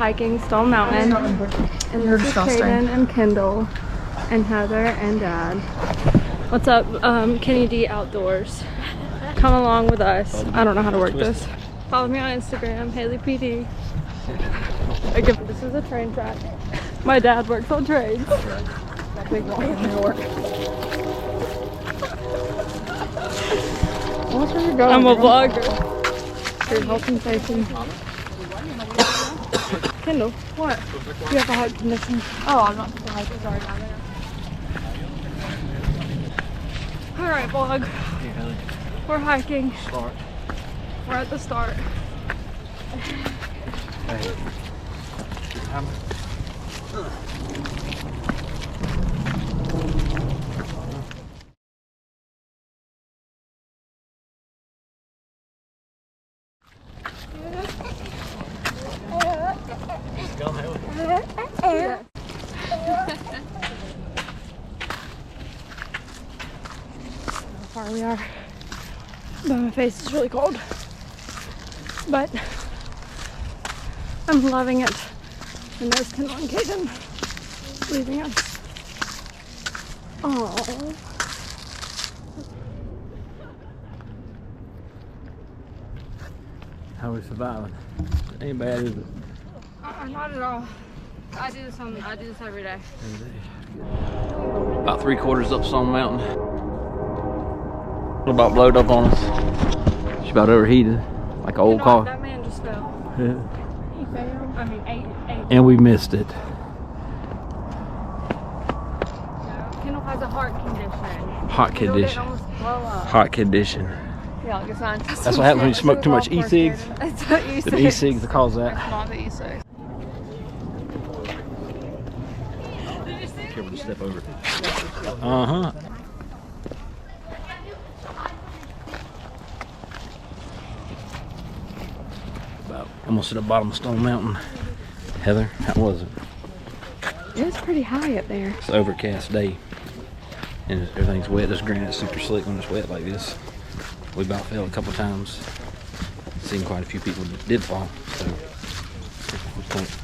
hiking Stone Mountain. And this is Kaden and Kendall and Heather and Dad. What's up, Kenny D Outdoors? Come along with us. I don't know how to work this. Follow me on Instagram, Haley PD. This is a train track. My dad works on trains. Big one in New York. I'm a vlogger. Your health and safety. Kendall, what? You have a heart condition. Oh, I'm not sorry about it. Alright, vlog. We're hiking. We're at the start. How far we are. But my face is really cold. But I'm loving it. And there's Kendall and Kaden leaving us. Aww. How are we surviving? Ain't bad, is it? Not at all. I do this every day. About 3/4 up Stone Mountain. What about blowed up on us? She's about overheated, like an old car. That man just fell. Yeah. He fell. I mean, ate. And we missed it. Kendall has a heart condition. Hot Kendall condition. didn't almost blow up. Hot condition. Yeah, like a sign. That's what happens when you smoke too much e-cigs. That's what you The e-cigs that cause that. Not the e-cigs. Careful to step over. Uh-huh. About almost at the bottom of Stone Mountain. Heather, how was it? It was pretty high up there. It's an overcast day. And everything's wet. This granite's super slick when it's wet like this. We about fell a couple times. Seen quite a few people that did fall. So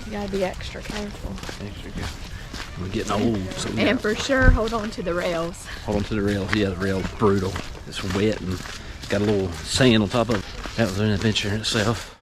You gotta be extra careful. extra good. We're getting old, so we And for sure, hold on to the rails. hold on to the rails. Yeah, the rail's brutal. It's wet and got a little sand on top of it. That was an adventure in itself.